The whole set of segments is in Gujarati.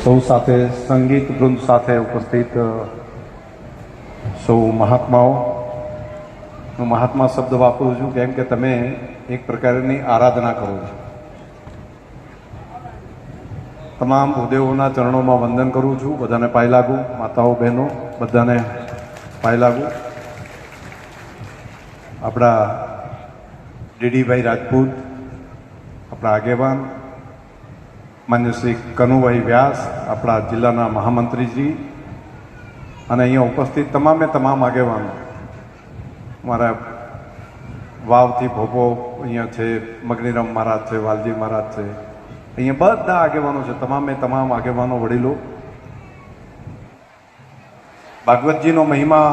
સૌ સાથે સંગીત વૃંદ સાથે ઉપસ્થિત સૌ મહાત્માઓ, હું મહાત્મા શબ્દ વાપરું છું કેમ કે તમે એક પ્રકારની આરાધના કરો છો. તમામ ભૂદેવોના ચરણોમાં વંદન કરું છું. બધાને પાય લાગુ, માતાઓ બહેનો બધાને પાય લાગુ. આપણા ડીડીભાઈ રાજપૂત, આપણા આગેવાન માન્ય શ્રી કનુભાઈ વ્યાસ, આપણા જિલ્લાના મહામંત્રીજી અને અહીંયા ઉપસ્થિત તમામે તમામ આગેવાનો, મારા વાવથી ભોપો અહીંયા છે, મગનીરામ મહારાજ છે, વાલજી મહારાજ છે, અહીંયા બધા આગેવાનો છે, તમામે તમામ આગેવાનો વડીલો. ભાગવતજીનો મહિમા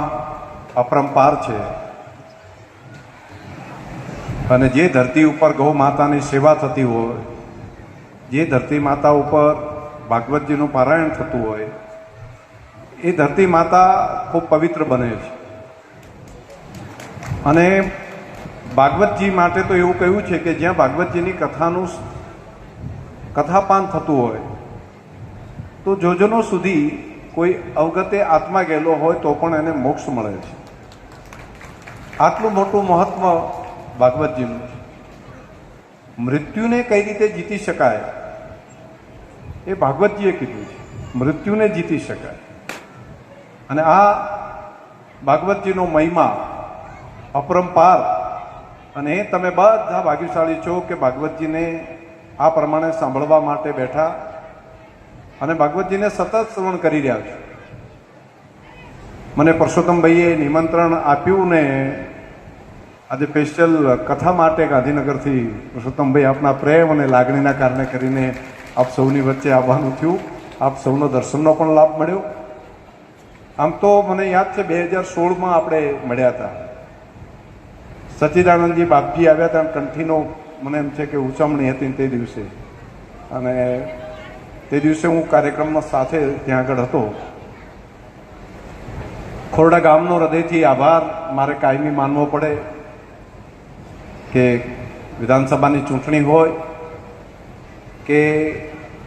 અપરંપાર છે અને જે ધરતી ઉપર ગૌ માતાની સેવા થતી હોય, જે ધરતી માતા ઉપર ભાગવતજીનું પારાયણ થતું હોય, એ ધરતી માતા ખૂબ પવિત્ર બને છે. અને ભાગવતજી માટે તો એવું કહ્યું છે કે જ્યાં ભાગવતજીની કથાનું કથાપાન થતું હોય તો જોજનો સુધી કોઈ અવગતે આત્મા ગયેલો હોય તો પણ એને મોક્ષ મળે છે. આટલું મોટું મહત્વ ભાગવતજીનું. મૃત્યુને કઈ રીતે જીતી શકાય એ ભાગવતજીએ કીધું છે. મૃત્યુને જીતી શકાય. અને આ ભાગવતજીનો મહિમા અપરંપાર, અને એ તમે બધા ભાગ્યશાળી છો કે ભાગવતજીને આ પ્રમાણે સાંભળવા માટે બેઠા અને ભાગવતજીને સતત શ્રવણ કરી રહ્યા છો. મને પરસોત્તમભાઈએ નિમંત્રણ આપ્યું ને આજે સ્પેશિયલ કથા માટે ગાંધીનગરથી પરસોત્તમભાઈ આપના પ્રેમ અને લાગણીના કારણે કરીને આપ સૌની વચ્ચે આવવાનું થયું. આપ સૌનો દર્શનનો પણ લાભ મળ્યો. આમ તો મને યાદ છે 2016માં આપણે મળ્યા હતા. સચ્ચિદાનંદજી બાપજી આવ્યા હતા. કંઠીનો મને એમ છે કે ઉજવણી હતી તે દિવસે, અને તે દિવસે હું કાર્યક્રમમાં સાથે ત્યાં આગળ હતો. ખોરડા ગામનો હૃદયથી આભાર મારે કાયમી માનવો પડે કે વિધાનસભાની ચૂંટણી હોય કે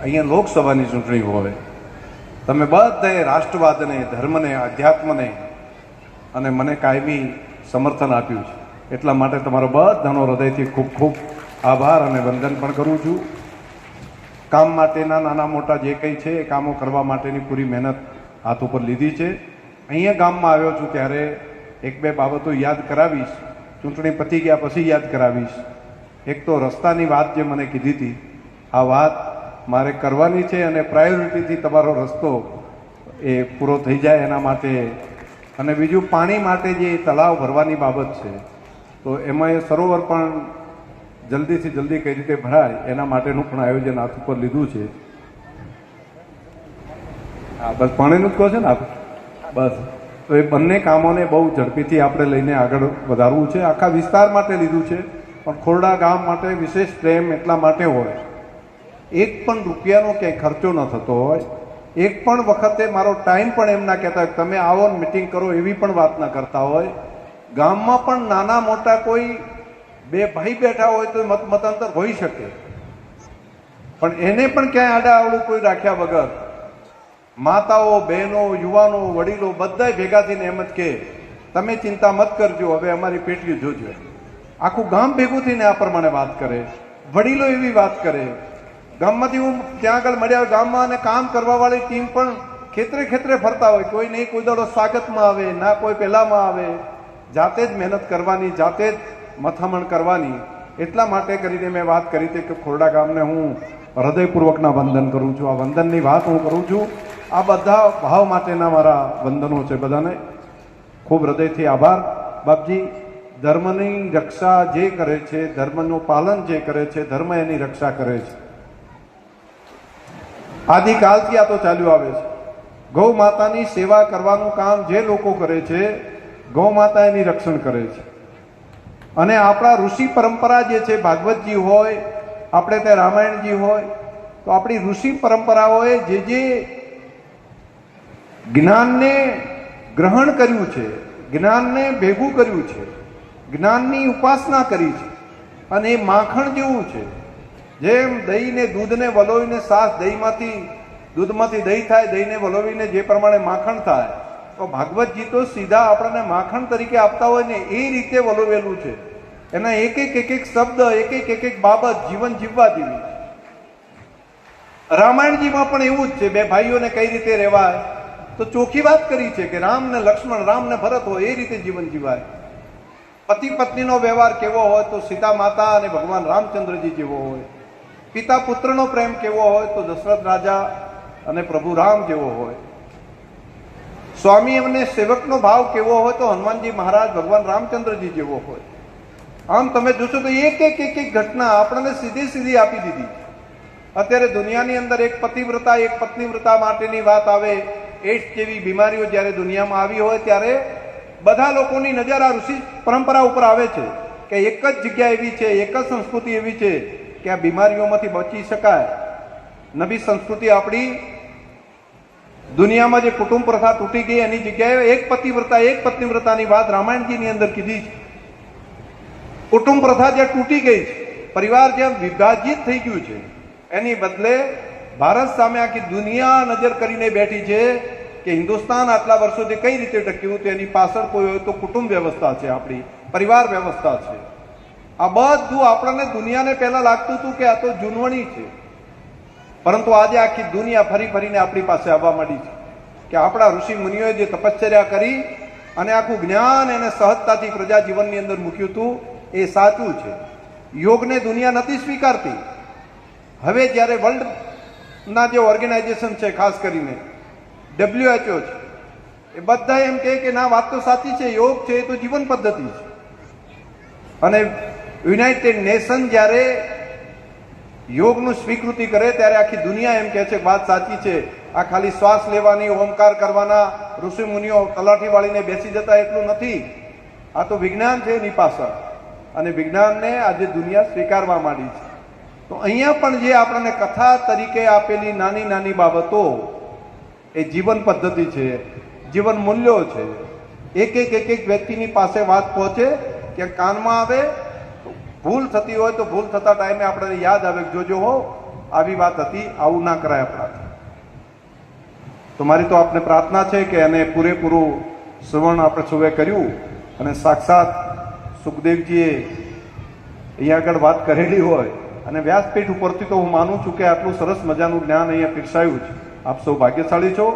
અહીંયા લોકસભાની ચૂંટણી હોય, તમે બધાએ રાષ્ટ્રવાદને, ધર્મને, અધ્યાત્મને અને મને કાયમી સમર્થન આપ્યું છે. એટલા માટે તમારો બધાનો હૃદયથી ખૂબ ખૂબ આભાર અને વંદન પણ કરું છું. કામ માટેના નાના મોટા જે કંઈ છે એ કામો કરવા માટેની પૂરી મહેનત હાથ ઉપર લીધી છે. અહીંયા ગામમાં આવ્યો છું ત્યારે એક બે બાબતો યાદ કરાવીશ. ચૂંટણી પતી ગયા પછી યાદ કરાવીશ. એક તો રસ્તાની વાત જે મને કીધી હતી, આ વાત મારે કરવાની છે અને પ્રાયોરિટીથી તમારો રસ્તો એ પૂરો થઈ જાય એના માટે. અને બીજું પાણી માટે જે તળાવ ભરવાની બાબત છે તો એમાં એ સરોવર પણ જલ્દીથી જલ્દી કઈ રીતે ભરાય એના માટેનું પણ આયોજન હાથ ઉપર લીધું છે. હા, બસ પાણીનું જ કહો છે ને આપ. બસ તો એ બંને કામોને બહુ ઝડપીથી આપણે લઈને આગળ વધારવું છે. આખા વિસ્તાર માટે લીધું છે, પણ ખોરડા ગામ માટે વિશેષ પ્રેમ એટલા માટે હોય, એક પણ રૂપિયાનો ક્યાંય ખર્ચો ન થતો હોય, એક પણ વખતે મારો ટાઈમ પણ એમ ના કહેતા હોય તમે આવો ને મિટિંગ કરો એવી પણ વાત ના કરતા હોય. ગામમાં પણ નાના મોટા કોઈ બે ભાઈ બેઠા હોય તો મતાંતર હોઈ શકે, પણ એને પણ ક્યાંય આડા આવડું કોઈ રાખ્યા વગર માતાઓ, બહેનો, યુવાનો, વડીલો બધા ભેગા થઈને એમ જ કે તમે ચિંતા મત કરજો, હવે અમારી પેટીઓ જોજો. આખું ગામ ભેગું થઈને આ પ્રમાણે વાત કરે. વડીલો એવી વાત કરે. ગામમાંથી હું ત્યાં આગળ મળ્યા, ગામમાં અને કામ કરવા વાળી ટીમ પણ ખેતરે ખેતરે ફરતા હોય. કોઈ નહીં કોઈ દાડો સ્વાગતમાં આવે, ના કોઈ પહેલામાં આવે. જાતે જ મહેનત કરવાની, જાતે જ મથામણ કરવાની. એટલા માટે કરીને મેં વાત કરી હતી કે ખોરડા ગામને હું હૃદયપૂર્વકના વંદન કરું છું. આ વંદનની વાત હું કરું છું. આ બધા ભાવ માટેના મારા વંદનો છે. બધાને ખૂબ હૃદયથી આભાર. બાપજી ધર્મની રક્ષા જે કરે છે, ધર્મનું પાલન જે કરે છે, ધર્મ એની રક્ષા કરે છે. આદિકાલથી આ તો ચાલ્યું આવે છે. ગૌ માતાની સેવા કરવાનું કામ જે લોકો કરે છે, ગૌ માતા એની રક્ષણ કરે છે. અને આપણા ઋષિ પરંપરા જે છે, ભાગવતજી હોય, આપણે ત્યાં રામાયણજી હોય, તો આપણી ઋષિ પરંપરાઓએ જે જ્ઞાનને ગ્રહણ કર્યું છે, જ્ઞાનને ભેગું કર્યું છે, જ્ઞાનની ઉપાસના કરી છે, અને એ માખણ જેવું છે. જેમ દહીંને દૂધને વલોવીને સાસ દહીંમાંથી દૂધમાંથી દહીં થાય, દહીંને વલોવીને જે પ્રમાણે માખણ થાય, તો ભાગવતજી તો સીધા આપણને માખણ તરીકે આપતા હોય ને એ રીતે વલોવેલું છે. એના એક એક શબ્દ, એક એક બાબત જીવન જીવવા જેવી છે. રામાયણજીમાં પણ એવું જ છે. બે ભાઈઓને કઈ રીતે રહેવાય, તો ચોખ્ખી વાત કરી છે કે રામ ને લક્ષ્મણ, રામ ને ભરત હોય એ રીતે જીવન જીવાય. પતિ પત્નીનો વ્યવહાર કેવો હોય, તો સીતા માતા અને ભગવાન રામચંદ્રજી જેવો હોય. પિતા પુત્રનો પ્રેમ કેવો હોય, તો દશરથ રાજા અને પ્રભુ રામ જેવો હોય. સ્વામી અને સેવકનો ભાવ કેવો હોય, તો હનુમાનજી મહારાજ ભગવાન રામચંદ્રજી જેવો હોય. આમ તમે જોશો તો એક એક ઘટના આપણને સીધી સીધી આપી દીધી. અત્યારે દુનિયાની અંદર એક પતિવ્રતા, એક પત્નીવ્રતા માટેની વાત આવે, એડ્સ જેવી બીમારીઓ જ્યારે દુનિયામાં આવી હોય ત્યારે બધા લોકોની નજર આ ઋષિ પરંપરા ઉપર આવે છે કે એક જ જગ્યા એવી છે, એક જ સંસ્કૃતિ એવી છે કે આ બીમારીઓમાંથી બચી શકાય. નવી સંસ્કૃતિ આપણી દુનિયામાં જે કુટુંબ પ્રથા તૂટી ગઈ એની જગ્યાએ એક પતિવ્રતા, એક પત્નીવ્રતાની વાત રામાયણજીની અંદર કીધી છે. કુટુંબ પ્રથા જે તૂટી ગઈ છે, પરિવાર જે વિભાજિત થઈ ગયું છે, એની બદલે ભારત સામે આખી દુનિયા નજર કરીને બેઠી છે કે હિન્દુસ્તાન આટલા વર્ષોથી કઈ રીતે ટક્યું. તો એની પાછળ કોઈ હોય તો કુટુંબ વ્યવસ્થા છે, આપણી પરિવાર વ્યવસ્થા છે. આ બધું આપણને દુનિયાને પહેલા લાગતું હતું કે આ તો જૂનવણી છે, પરંતુ આજે આખી દુનિયા ફરી ફરીને આપણી પાસે આવવા માંડી છે કે આપણા ઋષિ મુનિઓએ જે તપશ્ચર્યા કરી અને આખું જ્ઞાન એને સહજતાથી પ્રજા જીવનની અંદર મૂક્યું હતું એ સાચું છે. યોગને દુનિયા નથી સ્વીકારતી. હવે જ્યારે વર્લ્ડના જે ઓર્ગેનાઇઝેશન છે, ખાસ કરીને WHO છે, એ બધા એમ કે ના, વાત તો સાચી છે, યોગ છે એ તો જીવન પદ્ધતિ છે. અને યુનાઇટેડ નેશન જ્યારે યોગનું સ્વીકૃતિ કરે ત્યારે આખી દુનિયા એમ કહે છે વાત સાચી છે. આ ખાલી શ્વાસ લેવાની, ઓમકાર કરવાના ઋષિ મુનિઓ તલાઠી વાળીને બેસી જતા એટલું નથી. આ તો વિજ્ઞાન છે એની પાછળ, અને વિજ્ઞાનને આજે દુનિયા સ્વીકારવા માંડી છે. તો અહીંયા પણ જે આપણને કથા તરીકે આપેલી નાની નાની બાબતો એ જીવન પદ્ધતિ છે, જીવન મૂલ્યો છે. એક વ્યક્તિની પાસે વાત પહોંચે કે કાનમાં આવે, ભૂલ થતી હોય તો ભૂલ થતા ટાઈમે આપણને યાદ આવે કે જોજો હો, આવી વાત હતી, આવું ના કરાય આપણાથી. તો મારી તો આપને પ્રાર્થના છે કે એને પૂરેપૂરું શ્રવણ આપણે સૌએ કર્યું અને સાક્ષાત સુખદેવજીએ અહીંયા આગળ વાત કરેલી હોય અને વ્યાસપીઠ ઉપરથી તો હું માનું છું કે આટલું સરસ મજાનું જ્ઞાન અહીંયા પીરસાયું છે. આપ સૌ ભાગ્યશાળી છો.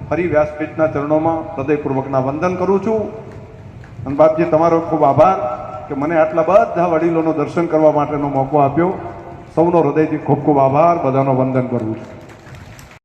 ફરી વ્યાસપીઠના ચરણોમાં હૃદયપૂર્વકના વંદન કરું છું. અને બાપજી, તમારો ખૂબ આભાર કે મને આટલા બધા વડીલોનું દર્શન કરવા માટેનો મોકો આપ્યો. સૌનો હૃદયથી ખૂબ ખૂબ આભાર, બધાનો વંદન કરું છું.